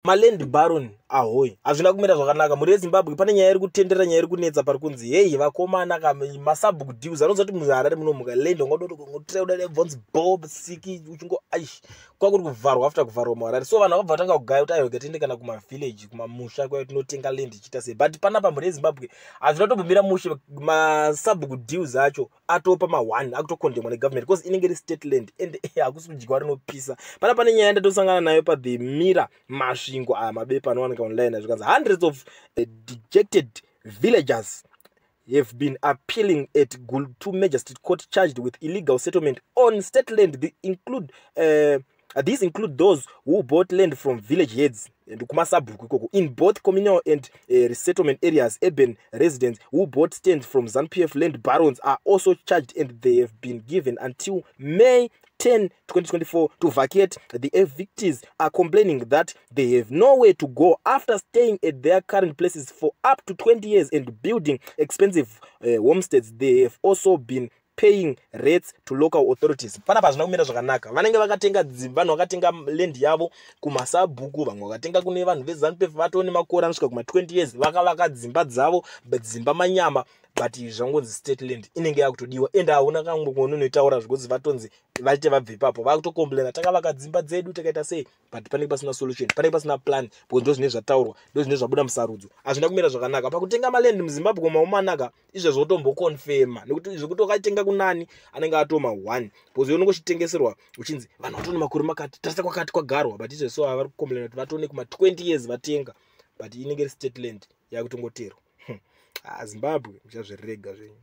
Land baron ahoy hazvina kumira zvakanaka muri Zimbabwe. Pane nyaya iri kutendera, nyaya iri kunetsa pari kunzi hey vakomana masabhuku deals anozoti muHarare munomuka land ngotoda bvonzi bob siki uchingo aish kwakuri kuvharwa after kuvharwa muHarare. So vanhu vakabva vatanga kugaya kuti ayo gatende kana kuma village kumamusha kwa tinotenga land ichita sei. But panapa muri Zimbabwe hazvina tombomira mushe, masabhuku deals acho atopa ma1 akutokondemwa negovernment because inenge iri state land and hakusi kudyiwa rinopisa. Pane nyaya ndatosangana nayo paThe Mirror masvingo mabepa anowanika online zvikanzi hundreds of dejected villagers have been appealing at Gultu Magistrate Court charged with illegal settlement on state land. These include those who bought land from village heads in both communal and resettlement areas. Urban residents who bought stands from Zanupf land barons are also charged, and they have been given until May 10, 2024 to vacate. The evictees are complaining that they have nowhere to go after staying at their current places for up to 20 years and building expensive homesteads. They have also been paying rates to local authorities. Pana pazvina kumira zvakanaka. Vanenge vakatenga vanhu vakatenga land yavo kumasabhuku, vamwe vakatenga kune vanhu veZanupf vatone makore anosvika kuma 20 years vakavaka dzimba dzavo, dzimba manyama, but zvangonzi state land inenge yakutodiwa and hauna kamwe kunotaura zvokuti vatonzi vaite vabve ipapo vakutokomplaina takavaka dzimba dzedu takaita sei, but panenge pasina solution, panenge pasina plan because ndo zvinenge zvataurwa, ndo zvinenge zvabuda musarudzo. Hazvina kumira zvakanaka pakutenga maland muZimbabwe kumaomanaka izvo zvotombokonfema nekuti zvokuti wakatenga kunani anenge atoma 1 because unongochitengeserwa uchinzi vanhu vatone makore makati tarisa kwakati kwagarwa, but izvo so vari kukomplaina kuti vatone kuma 20 years vatenga, but inenge iri state land yakutongoterwa. Zimbabwe muchazvirega zvenyu.